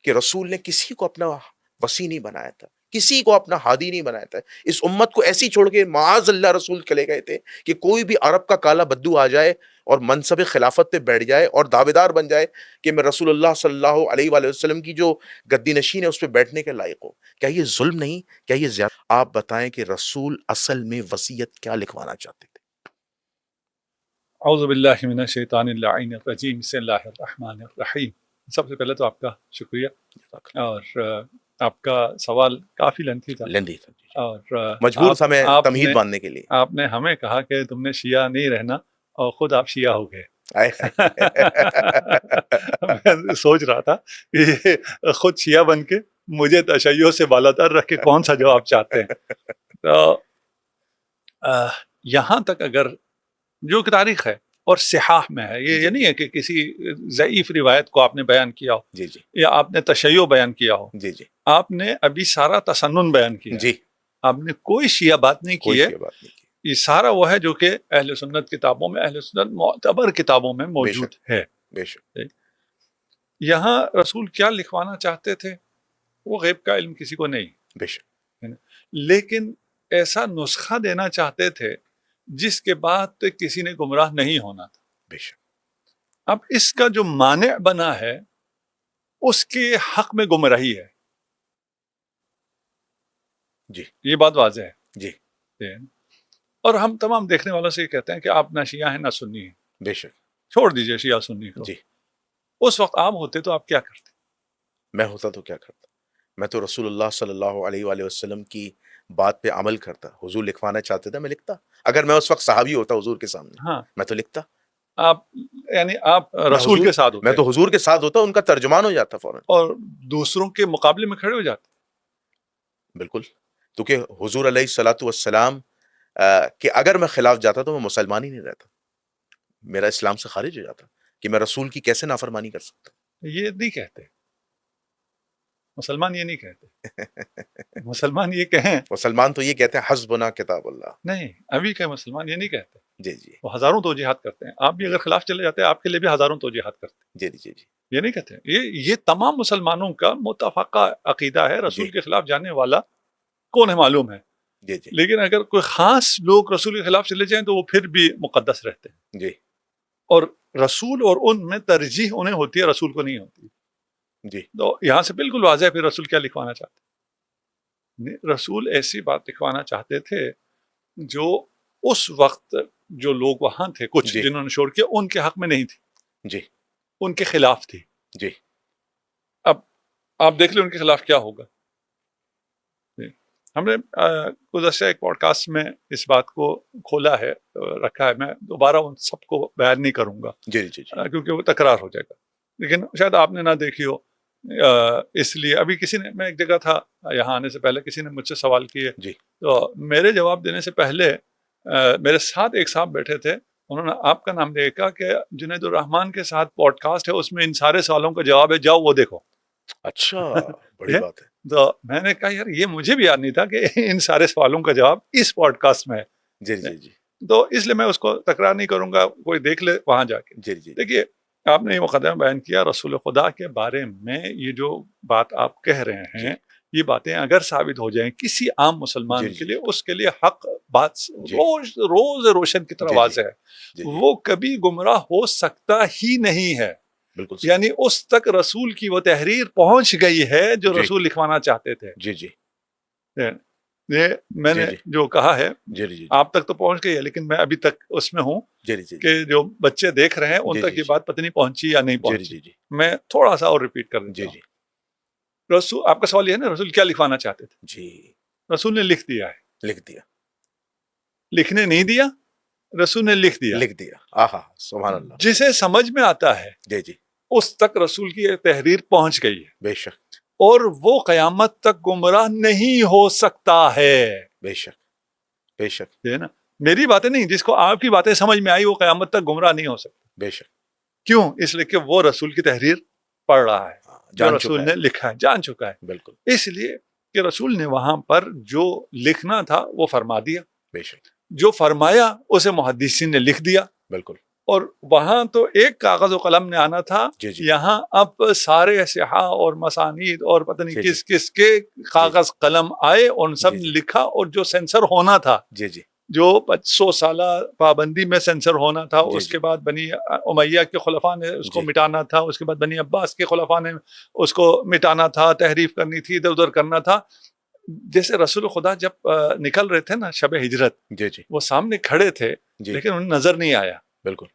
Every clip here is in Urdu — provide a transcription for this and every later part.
کہ رسول نے کسی کو اپنا وصی نہیں بنایا تھا، کسی کو اپنا ہادی نہیں بنایا تھا، اس امت کو ایسی چھوڑ کے معاذ اللہ رسول چلے گئے تھے کہ کوئی بھی عرب کا کالا بدو آ جائے اور منصب خلافت پہ بیٹھ جائے اور دعوے دار بن جائے کہ میں رسول اللہ صلی اللہ علیہ وآلہ وسلم کی جو گدی نشین ہے اس پہ بیٹھنے کے لائق ہو. کیا یہ ظلم نہیں؟ کیا یہ زیادہ؟ آپ بتائیں کہ رسول اصل میں وصیت کیا لکھوانا چاہتے تھے؟ اعوذ باللہ من الشیطان اللعین الرجیم، بسم اللہ الرحمن الرحیم. سب سے پہلے تو آپ کا شکریہ، اور آپ کا سوال کافی لینتھی تھا، لندی تھا، اور مجبور تھا میں تمہید باندھنے کے لیے. آپ نے ہمیں کہا کہ تم نے شیعہ نہیں رہنا، اور خود آپ شیعہ ہو گئے. میں سوچ رہا تھا کہ خود شیعہ بن کے مجھے تشیع سے بالاتر رکھ کے کون سا جواب چاہتے ہیں. تو یہاں تک اگر جو کہ تاریخ ہے اور صحاح میں ہے، یہ نہیں ہے کہ کسی ضعیف روایت کو آپ نے بیان کیا ہو، جی جی، یا آپ نے تشیع بیان کیا ہو. جی جی، آپ نے ابھی سارا تسنن بیان کیا، جی، آپ نے کوئی شیعہ بات نہیں کی ہے. بات نہیں کی. یہ سارا وہ ہے جو کہ اہل سنت کتابوں میں، اہل سنت معتبر کتابوں میں موجود ہے. بے شک. یہاں رسول کیا لکھوانا چاہتے تھے وہ غیب کا علم کسی کو نہیں، بے شک. لیکن ایسا نسخہ دینا چاہتے تھے جس کے بعد کسی نے گمراہ نہیں ہونا تھا. بے شک. اب اس کا جو مانع بنا ہے اس کے حق میں گمراہی ہے. جی، یہ بات واضح ہے. جی، اور ہم تمام دیکھنے والوں سے یہ کہتے ہیں کہ آپ نہ شیعہ ہیں نہ سنی ہیں. بے شک. چھوڑ دیجئے شیعہ سنی کو. جی. اس وقت آپ ہوتے تو آپ کیا کرتے؟ میں ہوتا تو کیا کرتا؟ میں تو رسول اللہ صلی اللہ علیہ وآلہ وسلم کی بات پہ عمل کرتا. حضور لکھوانا چاہتے تھے، میں لکھتا. اگر میں اس وقت صحابی ہوتا حضور کے سامنے، ہاں، میں تو لکھتا. آپ یعنی آپ رسول کے ساتھ ہوتے، میں تو حضور کے ساتھ ہوتا، ان کا ترجمان ہو جاتا فوراً، اور دوسروں کے مقابلے میں کھڑے ہو جاتے. بالکل. کیونکہ حضور علیہ الصلوۃ والسلام کہ اگر میں خلاف جاتا تو میں مسلمان ہی نہیں رہتا، میرا اسلام سے خارج ہو جاتا، کہ میں رسول کی کیسے نافرمانی کر سکتا. یہ نہیں کہتے مسلمان، یہ نہیں کہتے. مسلمان یہ کہیں، مسلمان تو یہ کہتے ہیں حسبنا کتاب اللہ. نہیں، ابھی کے مسلمان یہ نہیں کہتے. جی جی، وہ ہزاروں توجیحات کرتے ہیں. آپ بھی اگر خلاف چلے جاتے ہیں آپ کے لیے بھی ہزاروں توجیحات کرتے ہیں. جی جی جی، یہ نہیں کہتے. یہ تمام مسلمانوں کا متفقہ عقیدہ ہے. رسول کے خلاف جانے والا کون ہے معلوم ہے. جی جی، لیکن اگر کوئی خاص لوگ رسول کے خلاف چلے جائیں تو وہ پھر بھی مقدس رہتے ہیں. جی اور رسول اور ان میں ترجیح انہیں ہوتی ہے، رسول کو نہیں ہوتی. جی، تو یہاں سے بالکل واضح ہے پھر رسول کیا لکھوانا چاہتے. رسول ایسی بات لکھوانا چاہتے تھے جو اس وقت جو لوگ وہاں تھے، کچھ جی، جنہوں نے چھوڑ کے، ان کے حق میں نہیں تھی، جی ان کے خلاف تھی. جی، اب آپ دیکھ لیں ان کے خلاف کیا ہوگا. ہم نے گزشتہ ایک پوڈ کاسٹ میں اس بات کو کھولا ہے، رکھا ہے. میں دوبارہ ان سب کو بیان نہیں کروں گا، جی جی، کیونکہ وہ تکرار ہو جائے گا. لیکن شاید آپ نے نہ دیکھی ہو، اس لیے ابھی کسی نے، میں ایک جگہ تھا یہاں آنے سے پہلے، کسی نے مجھ سے سوال کیے، جی، تو میرے جواب دینے سے پہلے میرے ساتھ ایک صاحب بیٹھے تھے، انہوں نے آپ کا نام دیکھا کہ جنید الرحمان کے ساتھ پوڈ کاسٹ ہے، اس میں ان سارے سوالوں کا جواب ہے، جاؤ وہ دیکھو. اچھا، بڑی بات ہے. تو میں نے کہا یار یہ مجھے بھی یاد نہیں تھا کہ ان سارے سوالوں کا جواب اس پوڈ کاسٹ میں ہے. جی جی جی، تو اس لیے میں اس کو تکرار نہیں کروں گا، کوئی دیکھ لے وہاں جا کے. جی جی، دیکھیے آپ نے یہ مقدمہ بیان کیا رسول خدا کے بارے میں. یہ جو بات آپ کہہ رہے ہیں، یہ باتیں اگر ثابت ہو جائیں کسی عام مسلمان کے لیے، اس کے لیے حق بات روز روشن کی طرح واضح ہے. وہ کبھی گمراہ ہو سکتا ہی نہیں ہے. بالکل. یعنی اس تک رسول کی وہ تحریر پہنچ گئی ہے جو رسول لکھوانا چاہتے تھے. جی جی، یہ میں نے جو کہا ہے جی جی، آپ تک تو پہنچ گئی ہے، لیکن میں ابھی تک اس میں ہوں کہ جو بچے دیکھ رہے ہیں ان تک یہ بات پتہ نہیں پہنچی یا نہیں پہنچی. میں تھوڑا سا اور ریپیٹ کر دیتا ہوں. رسول، آپ کا سوال یہ ہے نا رسول کیا لکھوانا چاہتے تھے. جی، رسول نے لکھ دیا ہے. لکھ دیا. لکھنے نہیں دیا، رسول نے لکھ دیا. لکھ دیا. آہا، سبحان اللہ. جسے سمجھ میں آتا ہے جی جی، اس تک رسول کی تحریر پہنچ گئی ہے. بے شک. اور وہ قیامت تک گمراہ نہیں ہو سکتا ہے. بے شک، بے شک. ہے نا، میری باتیں نہیں، جس کو آپ کی باتیں سمجھ میں آئی وہ قیامت تک گمراہ نہیں ہو سکتا. بے شک. کیوں؟ اس لیے کہ وہ رسول کی تحریر پڑھ رہا ہے، جو رسول نے لکھا ہے، جان چکا ہے. بالکل. اس لیے کہ رسول نے وہاں پر جو لکھنا تھا وہ فرما دیا. بے شک. جو فرمایا اسے محدثین نے لکھ دیا. بالکل. اور وہاں تو ایک کاغذ و قلم نے آنا تھا، یہاں اب سارے صحاح اور مسانید اور پتہ نہیں کس کس کے کاغذ قلم آئے، اور سب لکھا، اور جو سینسر ہونا تھا، جو 100 سالہ پابندی میں سینسر ہونا تھا، اس کے بعد بنی امیہ کے خلفاء نے اس کو مٹانا تھا، اس کے بعد بنی عباس کے خلفاء نے اس کو مٹانا تھا، تحریف کرنی تھی، ادھر ادھر کرنا تھا. جیسے رسول خدا جب نکل رہے تھے نا شب ہجرت، وہ سامنے کھڑے تھے لیکن انہیں نظر نہیں آیا. بالکل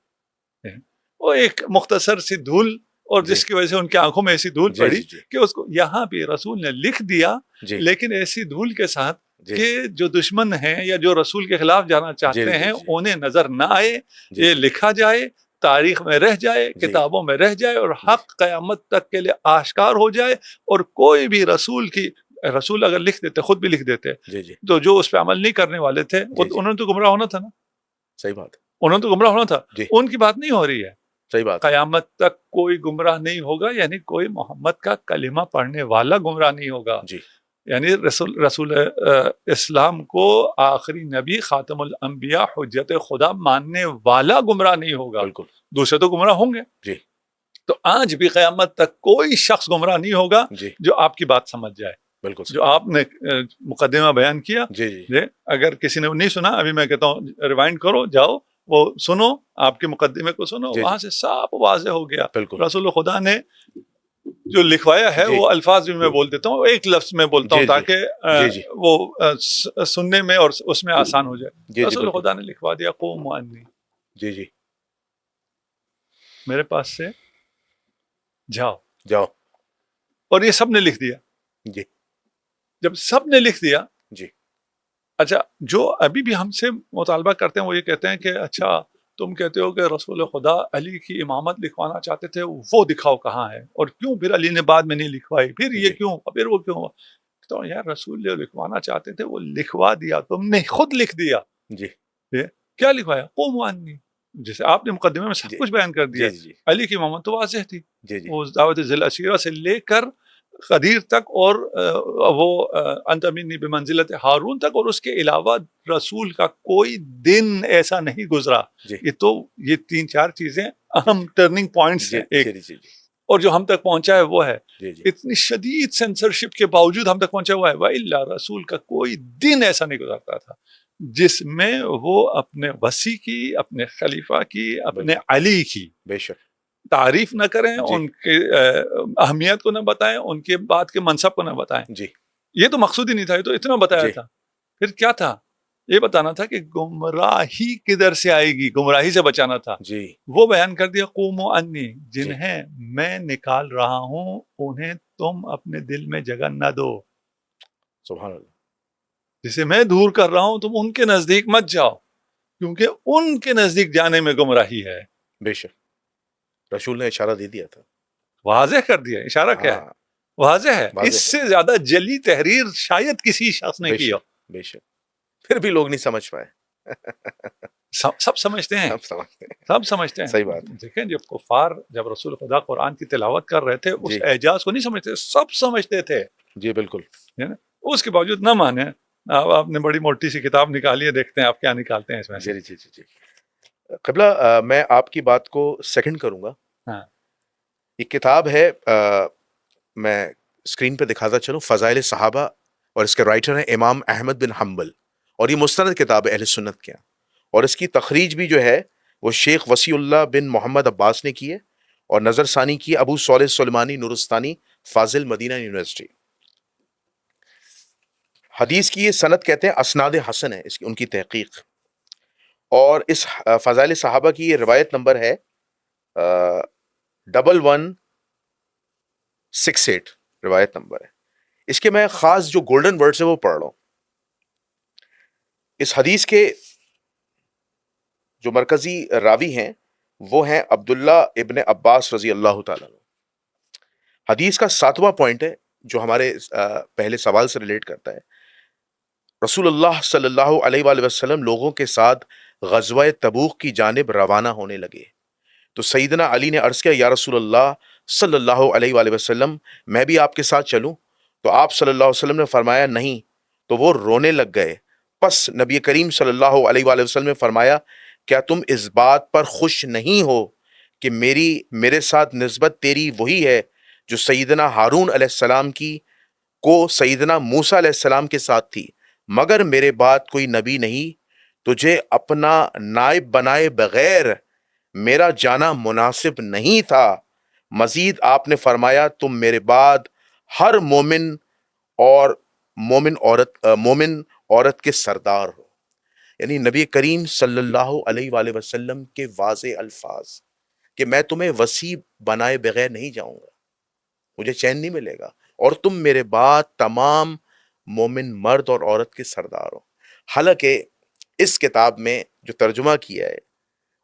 وہ ایک مختصر سی دھول، اور جس کی وجہ سے ان کی آنکھوں میں ایسی دھول پڑی کہ اس کو یہاں بھی رسول نے لکھ دیا، لیکن ایسی دھول کے ساتھ کہ جو دشمن ہیں یا جو رسول کے خلاف جانا چاہتے ہیں انہیں نظر نہ آئے، یہ لکھا جائے، تاریخ میں رہ جائے، کتابوں میں رہ جائے، اور حق قیامت تک کے لیے آشکار ہو جائے. اور کوئی بھی رسول اگر لکھ دیتے، خود بھی لکھ دیتے، تو جو اس پہ عمل نہیں کرنے والے تھے انہوں نے تو گمراہ ہونا تھا نا. صحیح بات، انہوں نے تو گمراہ ہونا تھا. ان کی بات نہیں ہو رہی ہے. صحیح بات. قیامت تک کوئی گمراہ نہیں ہوگا، یعنی کوئی محمد کا کلمہ پڑھنے والا گمراہ نہیں ہوگا. یعنی رسول اسلام کو آخری نبی، خاتم الانبیاء، حجت خدا ماننے والا گمراہ نہیں ہوگا. بالکل. دوسرے تو گمراہ ہوں گے. تو آج بھی قیامت تک کوئی شخص گمراہ نہیں ہوگا جو آپ کی بات سمجھ جائے. بالکل. جو آپ نے مقدمہ بیان کیا، اگر کسی نے نہیں سنا، ابھی میں کہتا ہوں ریوائنڈ کرو، جاؤ وہ سنو، آپ کے مقدمے کو سنو، وہاں سے صاف واضح ہو گیا. بالکل. رسول خدا نے جو لکھوایا ہے وہ الفاظ بھی میں بول دیتا ہوں، ایک لفظ میں بولتا ہوں تاکہ وہ سننے میں اور اس میں آسان ہو جائے. رسول خدا نے لکھوا دیا قوم انی، میرے پاس سے جاؤ. اور یہ سب نے لکھ دیا. جب سب نے لکھ دیا، اچھا جو ابھی بھی ہم سے مطالبہ کرتے ہیں وہ یہ کہتے ہیں کہ اچھا تم کہتے ہو کہ رسول خدا علی کی امامت لکھوانا چاہتے تھے، وہ دکھاؤ کہاں ہے، اور کیوں پھر علی نے بعد میں نہیں لکھوائی، پھر یہ کیوں، پھر وہ کیوں. تو یار رسول جو لکھوانا چاہتے تھے وہ لکھوا دیا، تم نے خود لکھ دیا. کیا لکھوایا؟ قوم انی، جیسے آپ نے مقدمے میں سب کچھ بیان کر دیا. علی کی امامت تو واضح تھی، وہ دعوت ذی العشیرہ سے لے کر قدیر تک، اور وہ انت منی بمنزلت ہارون تک، اور اس کے علاوہ رسول کا کوئی دن ایسا نہیں گزرا. یہ 3-4 چیزیں اہم ٹرننگ پوائنٹس ہیں. ایک اور جو ہم تک پہنچا ہے وہ ہے اتنی شدید سینسرشپ کے باوجود ہم تک پہنچا ہوا ہے، وَإِلَّا رسول کا کوئی دن ایسا نہیں گزرتا تھا جس میں وہ اپنے وصی کی، اپنے خلیفہ کی، اپنے علی کی بے شک تعریف نہ کریں، ان کے اہمیت کو نہ بتائیں، ان کے بعد کے منصب کو نہ بتائیں. یہ تو مقصود ہی نہیں تھا، یہ تو اتنا بتایا تھا. پھر کیا تھا؟ یہ بتانا تھا کہ گمراہی کدھر سے آئے گی، گمراہی سے بچانا تھا. وہ بیان کر دیا قوموا انی، جنہیں میں نکال رہا ہوں انہیں تم اپنے دل میں جگہ نہ دو. سبحان اللہ. جسے میں دور کر رہا ہوں تم ان کے نزدیک مت جاؤ، کیونکہ ان کے نزدیک جانے میں گمراہی ہے. بے شک رسول نے اشارہ دے دیا تھا، واضح کر دیا. اشارہ کیا ہے؟ واضح ہے. اس سے زیادہ جلی تحریر شاید کسی شخص نے کی ہو. بے شک. پھر بھی لوگ نہیں سمجھ پائے. سب سمجھتے ہیں، سب سمجھتے ہیں. صحیح بات. دیکھیں جب رسول خدا قرآن کی تلاوت کر رہے تھے اس اعجاز کو نہیں سمجھتے، سب سمجھتے تھے. جی بالکل. اس کے باوجود نہ مانے. آپ نے بڑی موٹی سی کتاب نکالی ہے، دیکھتے ہیں آپ کیا نکالتے ہیں اس میں. جی قبلہ میں آپ کی بات کو سیکنڈ کروں گا. یہ کتاب ہے، میں اسکرین پہ دکھاتا چلوں، فضائل صحابہ، اور اس کے رائٹر ہیں امام احمد بن حنبل، اور یہ مستند کتاب ہے اہل سنت کے، اور اس کی تخریج بھی جو ہے وہ شیخ وسیع اللہ بن محمد عباس نے کی ہے، اور نظر ثانی کی ہے ابو صالح سلیمانی نورستانی فاضل مدینہ یونیورسٹی. حدیث کی یہ سند کہتے ہیں اسناد حسن ہے ان کی تحقیق. اور اس فضائل صحابہ کی یہ روایت نمبر ہے 1168 روایت نمبر ہے. اس کے میں خاص جو گولڈن ورڈز ہے وہ پڑھ رہا ہوں. اس حدیث کے جو مرکزی راوی ہیں وہ ہیں عبداللہ ابن عباس رضی اللہ تعالیٰ. حدیث کا 7واں پوائنٹ ہے جو ہمارے پہلے سوال سے ریلیٹ کرتا ہے. رسول اللہ صلی اللہ علیہ وآلہ وسلم لوگوں کے ساتھ غزوہ تبوک کی جانب روانہ ہونے لگے تو سیدنا علی نے عرض کیا، یا رسول اللہ صلی اللہ علیہ وآلہ وسلم میں بھی آپ کے ساتھ چلوں؟ تو آپ صلی اللہ علیہ وسلم نے فرمایا نہیں. تو وہ رونے لگ گئے. پس نبی کریم صلی اللہ علیہ وآلہ وسلم نے فرمایا کیا تم اس بات پر خوش نہیں ہو کہ میرے ساتھ نسبت تیری وہی ہے جو سیدنا ہارون علیہ السلام کی کو سیدنا موسیٰ علیہ السلام کے ساتھ تھی، مگر میرے بعد کوئی نبی نہیں، تجھے اپنا نائب بنائے بغیر میرا جانا مناسب نہیں تھا۔ مزید آپ نے فرمایا تم میرے بعد ہر مومن اور مومن عورت کے سردار ہو۔ یعنی نبی کریم صلی اللہ علیہ وآلہ وسلم کے واضح الفاظ کہ میں تمہیں وسیع بنائے بغیر نہیں جاؤں گا، مجھے چین نہیں ملے گا، اور تم میرے بعد تمام مومن مرد اور عورت کے سردار ہو۔ حالانکہ اس کتاب میں جو ترجمہ کیا ہے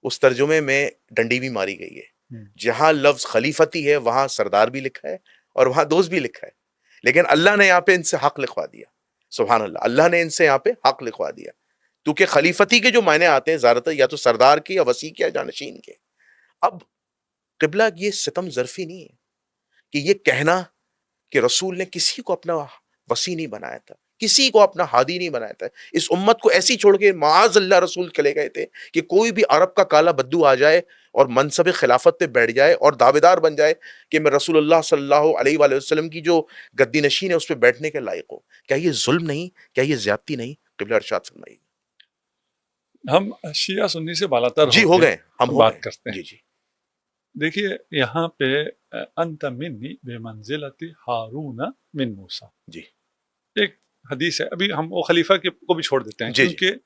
اس ترجمے میں ڈنڈی بھی ماری گئی ہے، جہاں لفظ خلیفتی ہے وہاں سردار بھی لکھا ہے اور وہاں دوست بھی لکھا ہے، لیکن اللہ نے یہاں پہ ان سے حق لکھوا دیا۔ سبحان اللہ، اللہ نے ان سے یہاں پہ حق لکھوا دیا، کیونکہ خلیفتی کے جو معنی آتے ہیں زیادہ تر یا تو سردار کے یا وسیع کے یا جانشین کے۔ اب قبلہ یہ ستم ظرفی نہیں ہے کہ یہ کہنا کہ رسول نے کسی کو اپنا وسیع نہیں بنایا تھا، کسی کو اپنا ہادی نہیں بنایا تھا، اس امت کو ایسی چھوڑ کے معاذ اللہ رسول چلے گئے تھے کہ کوئی بھی عرب کا کالا بدو آ جائے اور منصب خلافت پہ بیٹھ جائے اور دعویدار بن جائے کہ میں رسول اللہ صلی اللہ علیہ وآلہ وسلم کی جو گدی نشین ہے اس پہ بیٹھنے کے لائق ہو۔ کیا یہ ظلم نہیں؟ کیا یہ زیادتی نہیں؟ قبلہ ارشاد فرمائیے۔ ہم شیعہ سنی سے بالاتر جی ہو گئے، ہم بات کرتے ہیں۔ جی جی دیکھیے یہاں پہ انت منی بمنزلت ہارون من موسیٰ، جی ایک حدیث ہے، ابھی ہم وہ خلیفہ کو بھی چھوڑ دیتے ہیں جی جی کیونکہ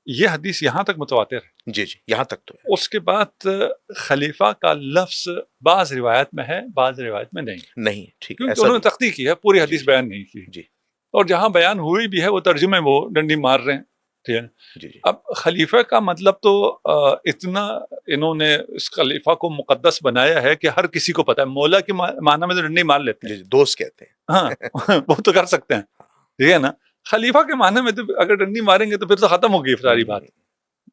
یہ حدیث یہاں تک متواتر ہے۔ جی جی یہاں تک تو ہے۔ اس کے بعد خلیفہ کا لفظ بعض روایت میں ہے بعض روایت میں نہیں، ٹھیک، کیونکہ ایسا انہوں نے بھی تختی کی ہے، پوری جی حدیث جی بیان نہیں کی، جی اور جہاں بیان ہوئی بھی ہے وہ ترجمے وہ ڈنڈی مار رہے ہیں، ٹھیک ہے نا۔ جی جی اب خلیفہ کا مطلب تو اتنا انہوں نے اس خلیفہ کو مقدس بنایا ہے کہ ہر کسی کو پتا ہے، مولا کے معنی میں تو ڈنڈی مار لیتے ہیں، جی دوست کہتے ہیں۔ ہاں وہ تو کر سکتے ہیں، ٹھیک ہے نا۔ خلیفہ کے معنی میں تو اگر ڈنڈی ماریں گے تو پھر تو ختم ہو گئی ساری بات،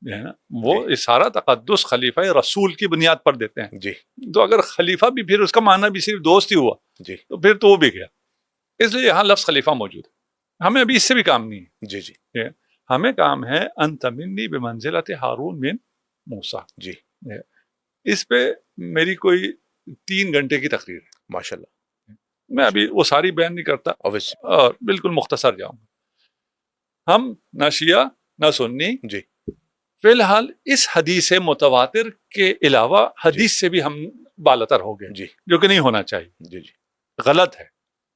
ہے نا۔ وہ سارا تقدس خلیفہ رسول کی بنیاد پر دیتے ہیں، جی تو اگر خلیفہ بھی پھر اس کا معنی بھی صرف دوست ہی ہوا جی تو پھر تو وہ بھی گیا، اس لیے یہاں لفظ خلیفہ موجود ہے۔ ہمیں ابھی اس سے بھی کام نہیں ہے، جی جی ہمیں کام ہے انت منی بمنزلت ہارون من موسیٰ۔ جی اس پہ میری کوئی 3 گھنٹے کی تقریر ہے، ماشاء اللہ، میں ابھی وہ ساری بیان نہیں کرتا اویس اور بالکل مختصر جاؤں گا۔ ہم نہ شیعہ نہ سنی، جی فی الحال اس حدیث متواتر کے علاوہ حدیث سے بھی ہم بالاتر ہو گئے، جی جو کہ نہیں ہونا چاہیے، جی جی غلط ہے،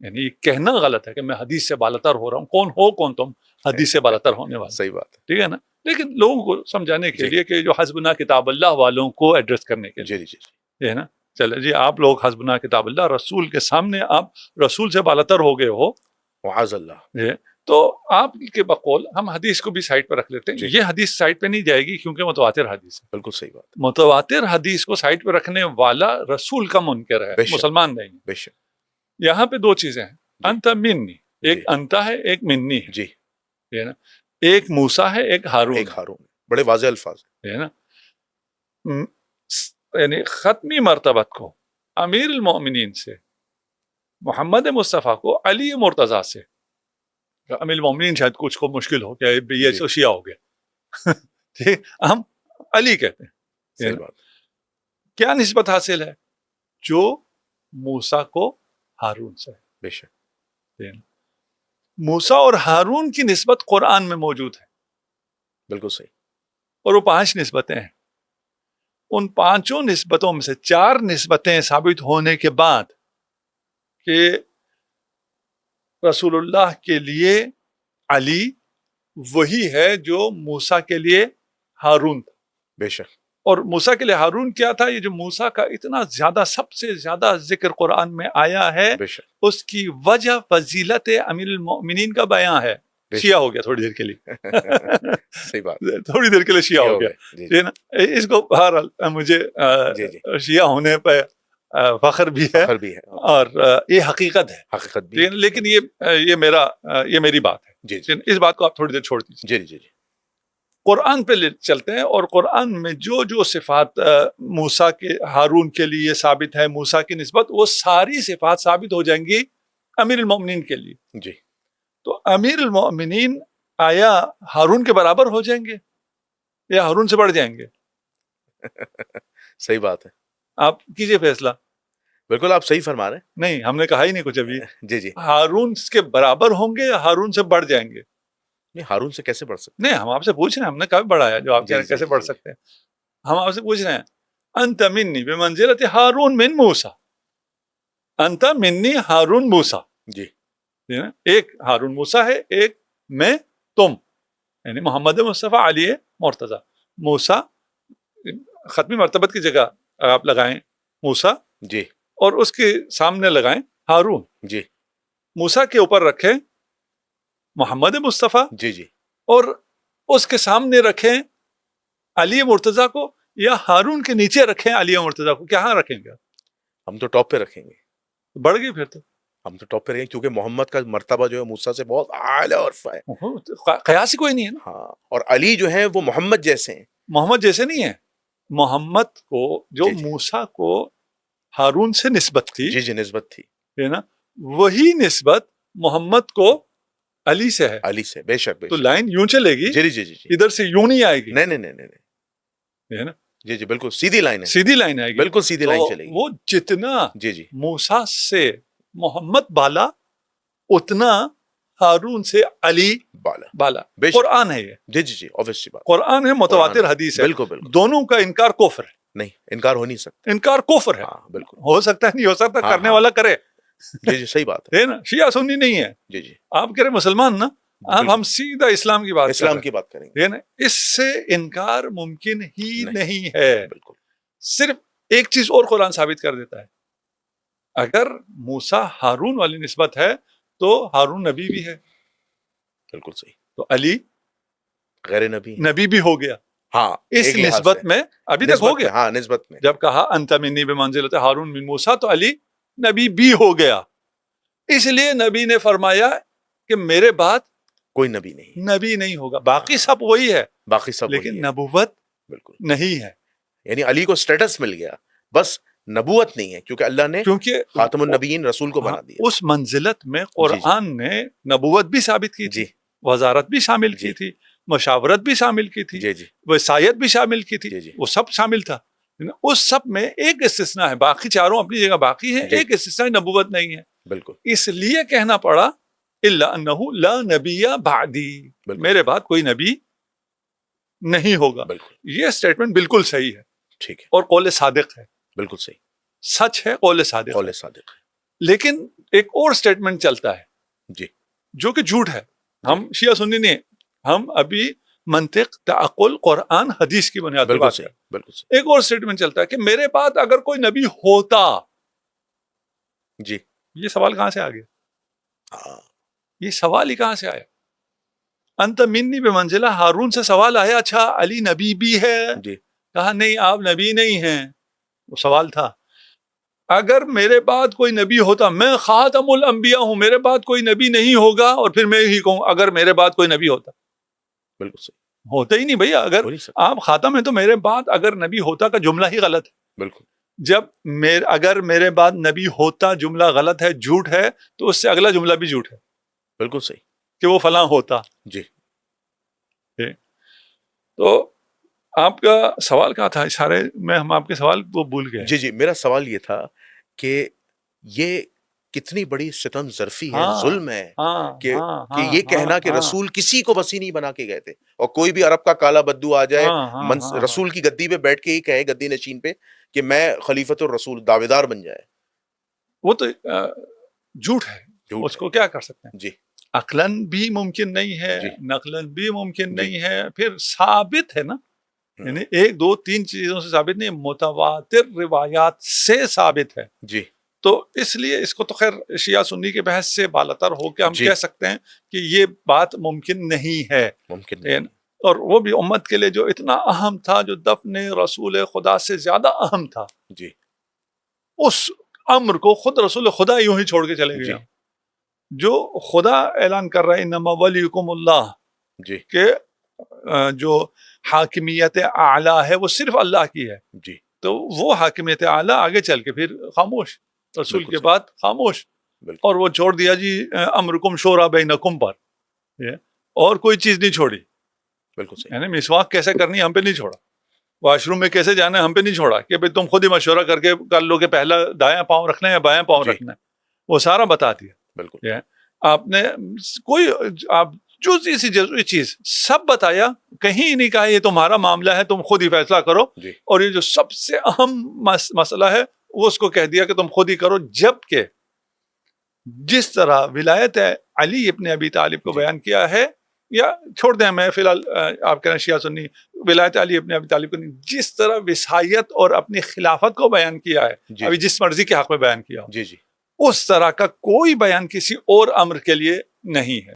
یعنی یہ کہنا غلط ہے کہ میں حدیث سے بالاتر ہو رہا ہوں۔ کون تم حدیث سے بالاتر ہونے والے، صحیح بات ہے۔ ٹھیک ہے نا۔ لیکن لوگوں کو سمجھانے کے جی لیے کہ جو حسبنا کتاب اللہ والوں کو ایڈریس کرنے کے لیے، جی جی یہ ہے نا۔ چلے جی، آپ لوگ حسبنا کتاب اللہ رسول کے سامنے آپ رسول سے بالاتر ہو گئے ہو، معاذ اللہ، تو آپ کے بقول ہم حدیث کو بھی سائٹ پہ رکھ لیتے ہیں۔ جی یہ حدیث سائٹ پہ نہیں جائے گی کیونکہ متواتر حدیث ہے۔ بالکل صحیح بات، متواتر حدیث کو سائٹ پہ رکھنے والا رسول کا منکر ہے، بے شک، مسلمان نہیں۔ بے شک، یہاں پہ 2 چیزیں ہیں، جی انت منی، ایک جی انتا ہے ایک منی ہے، جی ہے نا۔ ایک موسیٰ ہے ایک ہارون ایک ہارون، بڑے واضح الفاظ ہیں۔ ہے نا۔ یعنی ختمی مرتبت کو امیر المؤمنین سے، محمد مصطفیٰ کو علی مرتضیٰ سے، امیر المؤمنین شاید کچھ کو مشکل ہو گیا، یہ جی تو شیعہ ہو گیا، ٹھیک، ہم علی کہتے ہیں۔ صحیح بات، کیا نسبت حاصل ہے؟ جو موسیٰ کو ہارون سے ہے۔ بے شک، موسیٰ اور ہارون کی نسبت قرآن میں موجود ہے، بالکل صحیح، اور وہ 5 نسبتیں ہیں۔ ان 5 نسبتوں میں سے 4 نسبتیں ثابت ہونے کے بعد کہ رسول اللہ کے لیے علی وہی ہے جو موسیٰ کے لیے ہارون تھا، بے شک، اور موسیٰ کے لیے ہارون کیا تھا؟ یہ جو موسیٰ کا اتنا زیادہ سب سے زیادہ ذکر قرآن میں آیا ہے، بے شک، اس کی وجہ فضیلت امیر المؤمنین کا بیان ہے۔ شیعہ ہو گیا تھوڑی دیر کے لیے، صحیح بات، تھوڑی دیر کے لیے شیعہ ہو گیا، جی ہے نا۔ اس کو بہرحال مجھے جی جی شیعہ ہونے پہ فخر بھی ہے، فخر بھی ہے، اور یہ حقیقت ہے، حقیقت بھی ہے، لیکن یہ میری بات ہے، جی جی اس بات کو آپ تھوڑی دیر چھوڑ دیجیے۔ جی جی جی قرآن پہ چلتے ہیں، اور قرآن میں جو صفات موسیٰ کے ہارون کے لیے ثابت ہے، موسیٰ کی نسبت، وہ ساری صفات ثابت ہو جائیں گی امیر المؤمنین کے لیے۔ جی تو امیر المؤمنین آیا ہارون کے برابر ہو جائیں گے یا ہارون سے بڑھ جائیں گے؟ صحیح بات ہے. آپ کیجئے فیصلہ. بالکل آپ صحیح فرما رہے ہیں. نہیں ہم نے کہا ہی نہیں کچھ ابھی. جی جی. ہارون کے برابر ہوں گے یا ہارون سے بڑھ جائیں گے؟ نہیں ہارون سے کیسے بڑھ سکتے؟ نہیں ہم آپ سے پوچھ رہے ہیں, ہم نے کبھی بڑھایا جو آپ کہہ رہے ہیں کیسے بڑھ سکتے ہیں. ہم آپ سے پوچھ رہے ہیں انت منی بمنزلت ہارون من موسیٰ, انت منی ہارون موسیٰ. جی ایک ہارون موسیٰ ہے, ایک میں تم, یعنی محمد مصطفیٰ علی مرتضیٰ. موسیٰ ختمی مرتبت کی جگہ آپ لگائیں موسیٰ, جی اور اس کے سامنے لگائیں ہارون. جی موسیٰ کے اوپر رکھیں محمد مصطفیٰ, جی جی اور اس کے سامنے رکھیں علی مرتضیٰ کو, یا ہارون کے نیچے رکھیں علی مرتضیٰ کو. کہاں رکھیں گے؟ ہم تو ٹاپ پہ رکھیں گے. بڑھ گئی پھر تو. ہم تو ٹاپ پہ رہیں گے کیونکہ محمد کا مرتبہ جو ہے موسیٰ سے بہت اعلیٰ اور عرفہ ہے. قیاس ہی کوئی نہیں ہے نا. ہاں, اور علی جو ہیں وہ محمد جیسے ہیں. محمد جیسے نہیں ہے. محمد کو جو جی جی. موسیٰ کو ہارون سے نسبت تھی, جی جی نسبت تھی, ہے نا, وہی نسبت محمد کو علی سے ہے. علی سے, بے شک بے تو شک. لائن یوں چلے گی, جی جی جی جی. ادھر سے یوں نہیں آئے گی. نہیں نہیں نہیں نہیں, ہے نا, جی جی بالکل سیدھی لائن ہے. سیدھی لائن آئے گی. بالکل سیدھی لائن چلے گی. وہ جتنا جی جی موسیٰ سے محمد بالا, اتنا ہارون سے علی بالا. بے شک. قرآن ہے یہ. جی جی جی obviously بات. قرآن ہے, متواتر حدیث ہے. بالکل بالکل. دونوں کا انکار کفر ہے. نہیں انکار ہو نہیں سکتا. انکار کفر ہے. ہاں بالکل. ہو سکتا ہے نہیں ہو سکتا, کرنے والا کرے. جی جی صحیح بات ہے. ہے نا, شیعہ سنی نہیں ہے. جی جی آپ کہہ رہے مسلمان نا, اب ہم سیدھا اسلام کی بات اسلام کی بات کریں گے. ہے نا, اس سے انکار ممکن ہی نہیں ہے. بالکل. صرف ایک چیز اور قرآن ثابت کر دیتا ہے, اگر موسیٰ ہارون والی نسبت ہے تو ہارون نبی بھی ہے. بالکل صحیح. تو علی غیر نبی نبی بھی ہو گیا. ہاں اس نسبت میں ابھی تک ہو گیا. ہاں نسبت میں جب کہا انت منی بمنزلت ہارون من موسیٰ, تو علی نبی بھی ہو گیا. اس لیے نبی نے فرمایا کہ میرے بعد کوئی نبی نہیں, نبی نہیں ہوگا. باقی سب وہی ہے, باقی سب لیکن نبوت بالکل نہیں ہے. یعنی علی کو سٹیٹس مل گیا, بس نبوت نہیں ہے کیونکہ اللہ نے کیونکہ خاتم النبیین رسول کو بنا دیا. اس منزلت میں قرآن نے نبوت بھی ثابت کی تھی, وزارت بھی شامل کی تھی, مشاورت بھی شامل کی تھی, جی جی وصایت بھی شامل کی تھی. جی جی وہ سب شامل تھا. اس سب میں ایک استثناء ہے, باقی چاروں اپنی جگہ باقی ہیں. ایک استثناء نبوت نہیں ہے. بالکل. اس لیے کہنا پڑا الا انہ لا نبی بعدی, میرے بعد کوئی نبی نہیں ہوگا. بالکل یہ سٹیٹمنٹ بالکل صحیح ہے. ٹھیک ہے. اور قول صادق ہے. بالکل صحیح. سچ ہے, قول صادق. قول صادق ہے. لیکن ایک اور سٹیٹمنٹ چلتا ہے جی جو کہ جھوٹ ہے. ہم شیعہ سنی نہیں, ہم ابھی منطق, تعقل, قرآن, حدیث کی بنیاد پر بات کریں. بالکل صحیح. ایک اور سٹیٹمنٹ چلتا ہے کہ میرے بعد اگر کوئی نبی ہوتا. جی یہ سوال کہاں سے آ گیا؟ یہ سوال ہی کہاں سے آیا؟ انت منی بمنزلہ ہارون سے سوال آیا, اچھا علی نبی بھی ہے؟ جی کہا نہیں آپ نبی نہیں ہیں. وہ سوال تھا. اگر میرے بعد کوئی نبی ہوتا, میں خاتم الانبیاء ہوں, میرے بعد کوئی نبی نہیں ہوگا, اور پھر میں ہی کہوں اگر میرے بعد کوئی نبی ہوتا. بالکل صحیح. ہوتا ہی نہیں بھیا. اگر آپ خاتم ہیں تو میرے بعد اگر نبی ہوتا کا جملہ ہی غلط ہے. بالکل. جب اگر میرے بعد نبی ہوتا جملہ غلط ہے, جھوٹ ہے, تو اس سے اگلا جملہ بھی جھوٹ ہے. بالکل صحیح کہ وہ فلاں ہوتا. جی. تو آپ کا سوال کیا تھا؟ اشارے میں ہم آپ کے سوال وہ بھول گئے. جی جی میرا سوال یہ تھا کہ یہ کتنی بڑی ستم ظرفی ہے, ظلم ہے کہ یہ کہنا کہ رسول کسی کو وسیع نہیں بنا کے گئے تھے, اور کوئی بھی عرب کا کالا بدو آ جائے رسول کی گدی پہ بیٹھ کے ہی کہے, گدی نشین پہ, کہ میں خلیفۃ الرسول, دعویدار بن جائے. وہ تو جھوٹ ہے. اس کو کیا کر سکتے ہیں؟ جی عقلاً بھی ممکن نہیں ہے, نقلاً بھی ممکن نہیں ہے, پھر ثابت ہے نا. یعنی ایک دو تین چیزوں سے ثابت نہیں, متواتر روایات سے ثابت ہے. جی تو اس لیے اس کو تو خیر شیعہ سنی کے بحث سے بالاتر ہو کے ہم کہہ سکتے ہیں کہ یہ بات ممکن نہیں ہے. ممکن نہیں. اور وہ بھی امت کے لیے جو اتنا اہم تھا, جو دفن رسول خدا سے زیادہ اہم تھا, جی اس امر کو خود رسول خدا یوں ہی چھوڑ کے چلے گئے. جو خدا اعلان کر رہا ہے انما ولیکم اللہ, جی کہ جو حاکمیت اعلیٰ ہے وہ صرف اللہ کی ہے. جی تو وہ حاکمیت اعلیٰ آگے چل کے پھر خاموش, رسول کے بعد خاموش, اور وہ چھوڑ دیا جی امرکم شورا بینکم پر, اور کوئی چیز نہیں چھوڑی. بالکل صحیح. یعنی مسواک کیسے کرنی ہم پہ نہیں چھوڑا. واش روم میں کیسے جانا ہے ہم پہ نہیں چھوڑا کہ بھئی تم خود ہی مشورہ کر کے کر لو کہ پہلا دایاں پاؤں رکھنا ہے یا بایاں پاؤں جی رکھنا ہے، وہ سارا بتا دیا. بالکل. آپ نے کوئی آپ جزئی سی جزئی چیز سب بتایا، کہیں نہیں کہا یہ تمہارا معاملہ ہے تم خود ہی فیصلہ کرو. جی اور یہ جو سب سے اہم مسئلہ ہے وہ اس کو کہہ دیا کہ تم خود ہی کرو. جبکہ جس طرح ولایت علی ابن ابی طالب کو جی بیان کیا ہے، یا چھوڑ دیں میں فی الحال آپ کہنا شیعہ سنی ولایت علی ابن ابی طالب کو نہیں، جس طرح وصایت اور اپنی خلافت کو بیان کیا ہے جی ابھی جس مرضی کے حق میں بیان کیا ہو، جی جی اس طرح کا کوئی بیان کسی اور امر کے لیے نہیں ہے.